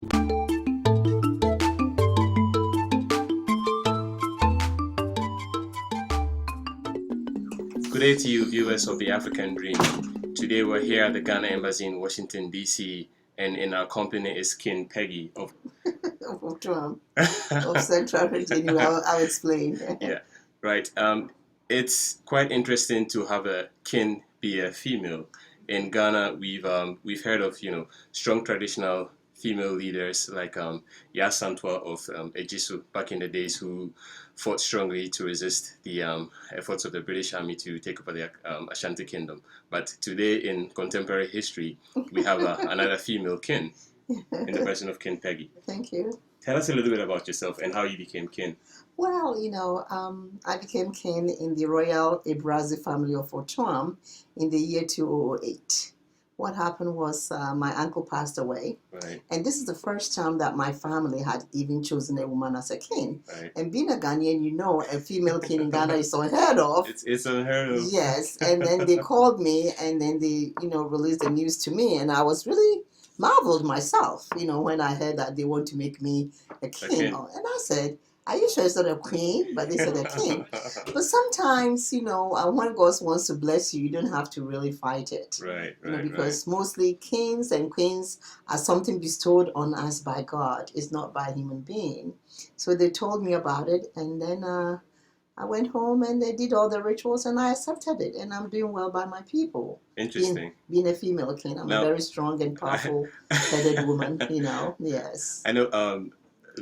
Good day to you, viewers of the African Dream. Today we're here at the Ghana Embassy in Washington, D.C., and in our company is King Peggy of Otuam, of Central Region. I'll explain. Yeah, right. It's quite interesting to have a king be a female. In Ghana, we've heard of strong traditional female leaders like Yasantwa of Ejisu back in the days, who fought strongly to resist the efforts of the British Army to take over the Ashanti Kingdom. But today, in contemporary history, we have another female king in the person of King Peggy. Thank you. Tell us a little bit about yourself and how you became king. Well, I became king in the royal Ebrazi family of Otuam in the year 2008. What happened was my uncle passed away. Right. And this is the first time that my family had even chosen a woman as a king. Right. And being a Ghanaian, a female king in Ghana is unheard of. It's unheard of. Yes. And then they called me, and then they, released the news to me. And I was really marveled myself, when I heard that they want to make me a king. And I said, are you sure it's not a queen? But they said a king. But sometimes, when God wants to bless you, you don't have to really fight it. Right, because mostly kings and queens are something bestowed on us by God. It's not by a human being. So they told me about it, and then I went home and they did all the rituals, and I accepted it, and I'm doing well by my people. Interesting. Being a female king, I'm a very strong and powerful-headed woman, yes. I know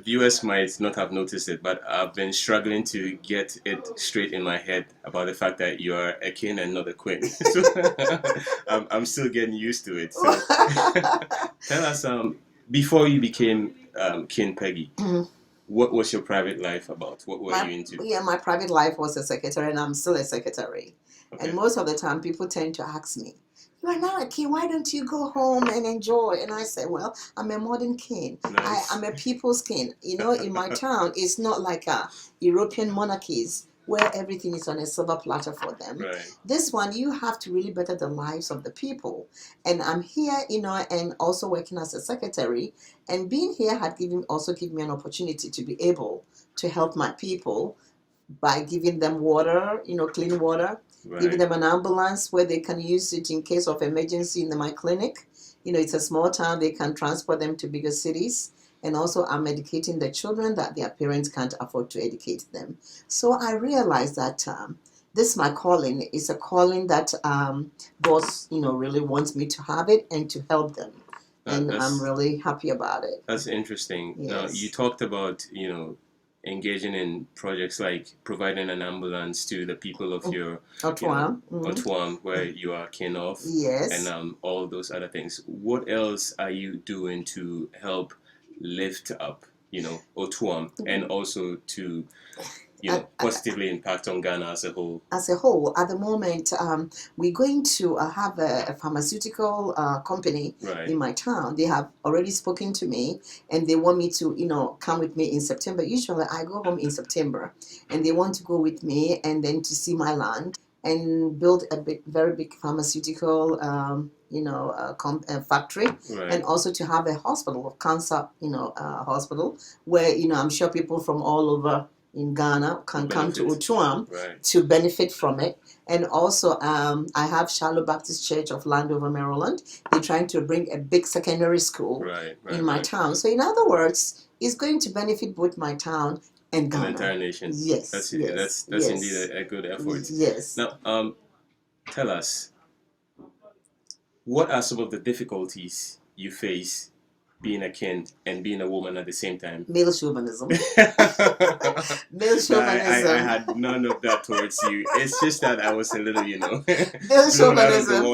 viewers might not have noticed it, but I've been struggling to get it straight in my head about the fact that you are a king and not a queen. So I'm still getting used to it. So tell us, before you became King Peggy, what was your private life about? What were you into? Yeah, my private life was a secretary, and I'm still a secretary. Okay. And most of the time, people tend to ask me, you are now a king, why don't you go home and enjoy? And I say, well, I'm a modern king. Nice. I'm a people's king. In my town, it's not like European monarchies where everything is on a silver platter for them. Right. This one, you have to really better the lives of the people. And I'm here, and also working as a secretary. And being here had also given me an opportunity to be able to help my people by giving them water, clean water, right. Giving them an ambulance where they can use it in case of emergency in my clinic. It's a small town, they can transport them to bigger cities. And also I'm educating the children that their parents can't afford to educate them. So I realized that this my calling is a calling that God, really wants me to have it and to help them. And I'm really happy about it. That's interesting. Yes. Now, you talked about, engaging in projects like providing an ambulance to the people of your Otuam, Otuam, where you are king of, yes, and all those other things. What else are you doing to help lift up, Otuam, and also to positively impact on Ghana as a whole? As a whole, at the moment, we're going to have a pharmaceutical company in my town. They have already spoken to me, and they want me to, come with me in September. Usually, I go home in September, and they want to go with me and then to see my land and build a very big pharmaceutical, factory, and also to have a hospital, cancer, hospital, where I'm sure people from all over in Ghana can come to Otuam to benefit from it. And also I have Shallow Baptist Church of Landover, Maryland. They're trying to bring a big secondary school in my town. So in other words, it's going to benefit both my town and Ghana. The entire nation. Yes. That's indeed a good effort. Yes. Now, tell us, what are some of the difficulties you face being a king and being a woman at the same time? Male chauvinism. Male chauvinism. I had none of that towards you. It's just that I was a little, male chauvinism.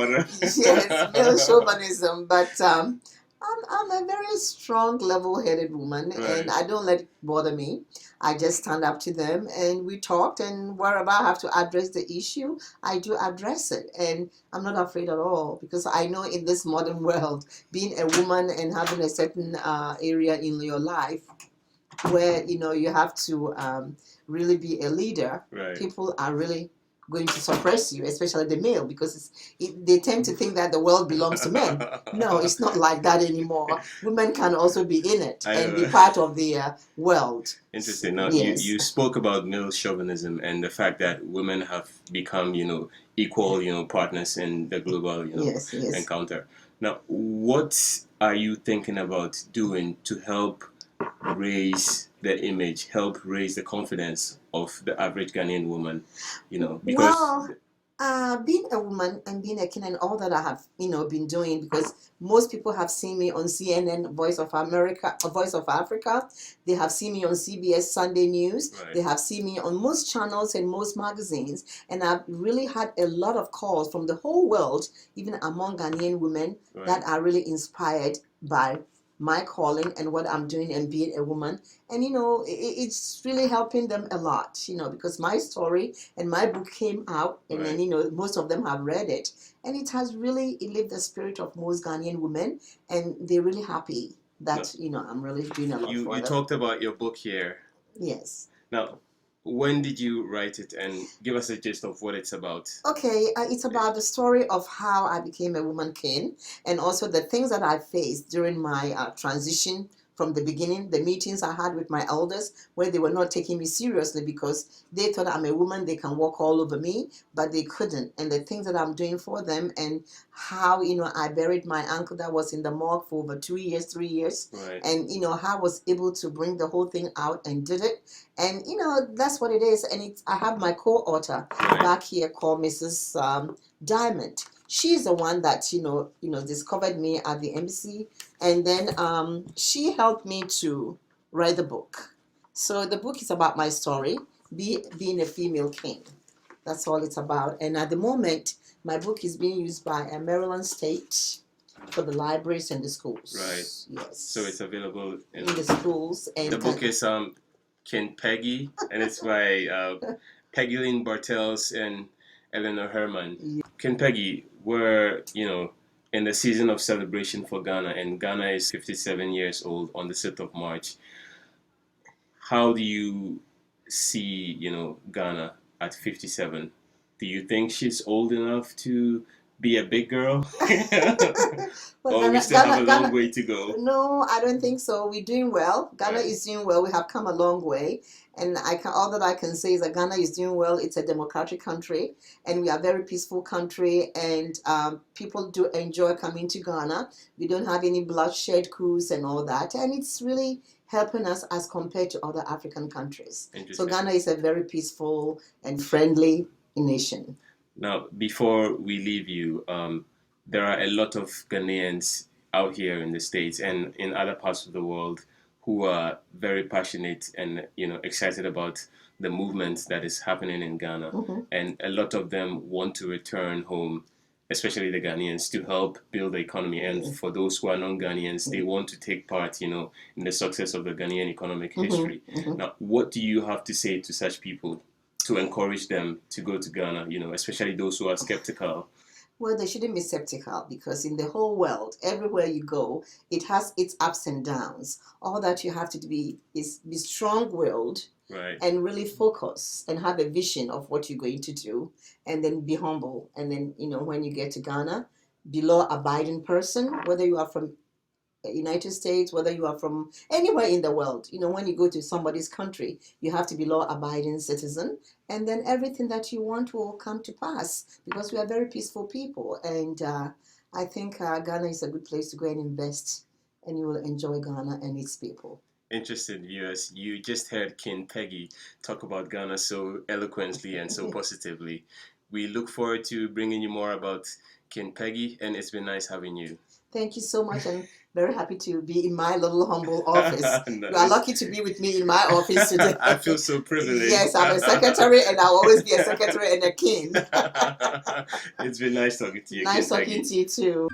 Yes, male chauvinism. But I'm a very strong, level-headed woman, and I don't let it bother me. I just stand up to them, and we talked, and wherever I have to address the issue, I do address it, and I'm not afraid at all, because I know in this modern world, being a woman and having a certain area in your life where you have to really be a leader, people are really going to suppress you, especially the male, because they tend to think that the world belongs to men. No, it's not like that anymore. Women can also be in it and be part of the world. Interesting. Now, Yes. you spoke about male chauvinism and the fact that women have become, equal, partners in the global, Yes, yes. encounter. Now, what are you thinking about doing to help raise the image, help raise the confidence of the average Ghanaian woman? Because being a woman and being a king and all that I have, been doing, because most people have seen me on CNN, Voice of America, Voice of Africa. They have seen me on CBS Sunday News. Right. They have seen me on most channels and most magazines. And I've really had a lot of calls from the whole world, even among Ghanaian women, Right. that are really inspired by my calling and what I'm doing and being a woman. And it's really helping them a lot, because my story and my book came out, and Right. then most of them have read it, and it has really lived the spirit of most Ghanaian women, and they're really happy that I'm really doing a lot for them. You talked about your book here. Yes. Now, when did you write it, and give us a gist of what it's about? Okay, it's about the story of how I became a woman king, and also the things that I faced during my transition from the beginning, the meetings I had with my elders, where they were not taking me seriously because they thought I'm a woman, they can walk all over me, but they couldn't. And the things that I'm doing for them, and how, I buried my uncle that was in the morgue for over 2 years, 3 years. Right. And, how I was able to bring the whole thing out and did it. And, that's what it is. And I have my co-author back here called Mrs. Diamond. She's the one that discovered me at the embassy, and then she helped me to write the book. So the book is about my story, being a female king. That's all it's about. And at the moment, my book is being used by Maryland State for the libraries and the schools. Right. Yes. So it's available in the schools. And the book is King Peggy, and it's by Peggielene Bartels and Eleanor Herman. Yeah. King Peggy, we're in the season of celebration for Ghana, and Ghana is 57 years old on the 6th of March. How do you see Ghana at 57? Do you think she's old enough to be a big girl? Well, or we still have a long way to go? No, I don't think so. We're doing well. Ghana is doing well. We have come a long way. And all that I can say is that Ghana is doing well. It's a democratic country, and we are a very peaceful country, and people do enjoy coming to Ghana. We don't have any bloodshed coups and all that, and it's really helping us as compared to other African countries. So Ghana is a very peaceful and friendly nation. Now, before we leave you, there are a lot of Ghanaians out here in the States and in other parts of the world who are very passionate and excited about the movement that is happening in Ghana. Mm-hmm. And a lot of them want to return home, especially the Ghanaians, to help build the economy. And mm-hmm. for those who are non-Ghanaians, mm-hmm. they want to take part, in the success of the Ghanaian economic mm-hmm. history. Mm-hmm. Now, what do you have to say to such people to encourage them to go to Ghana, especially those who are skeptical? Well, they shouldn't be skeptical, because in the whole world, everywhere you go, it has its ups and downs. All that you have to do is be strong-willed, right, and really focus and have a vision of what you're going to do, and then be humble. And then, when you get to Ghana, be law-abiding person, whether you are from United States, whether you are from anywhere in the world. When you go to somebody's country, you have to be law-abiding citizen, and then everything that you want will come to pass, because we are very peaceful people. And I think Ghana is a good place to go and invest, and you will enjoy Ghana and its people. Interested viewers, you just heard King Peggy talk about Ghana so eloquently and so positively. We look forward to bringing you more about King Peggy, and it's been nice having you. Thank you so much, and very happy to be in my little humble office. Nice. You are lucky to be with me in my office today. I feel so privileged. Yes, I'm a secretary, and I'll always be a secretary and a king. It's been nice talking to you. Nice talking to you too.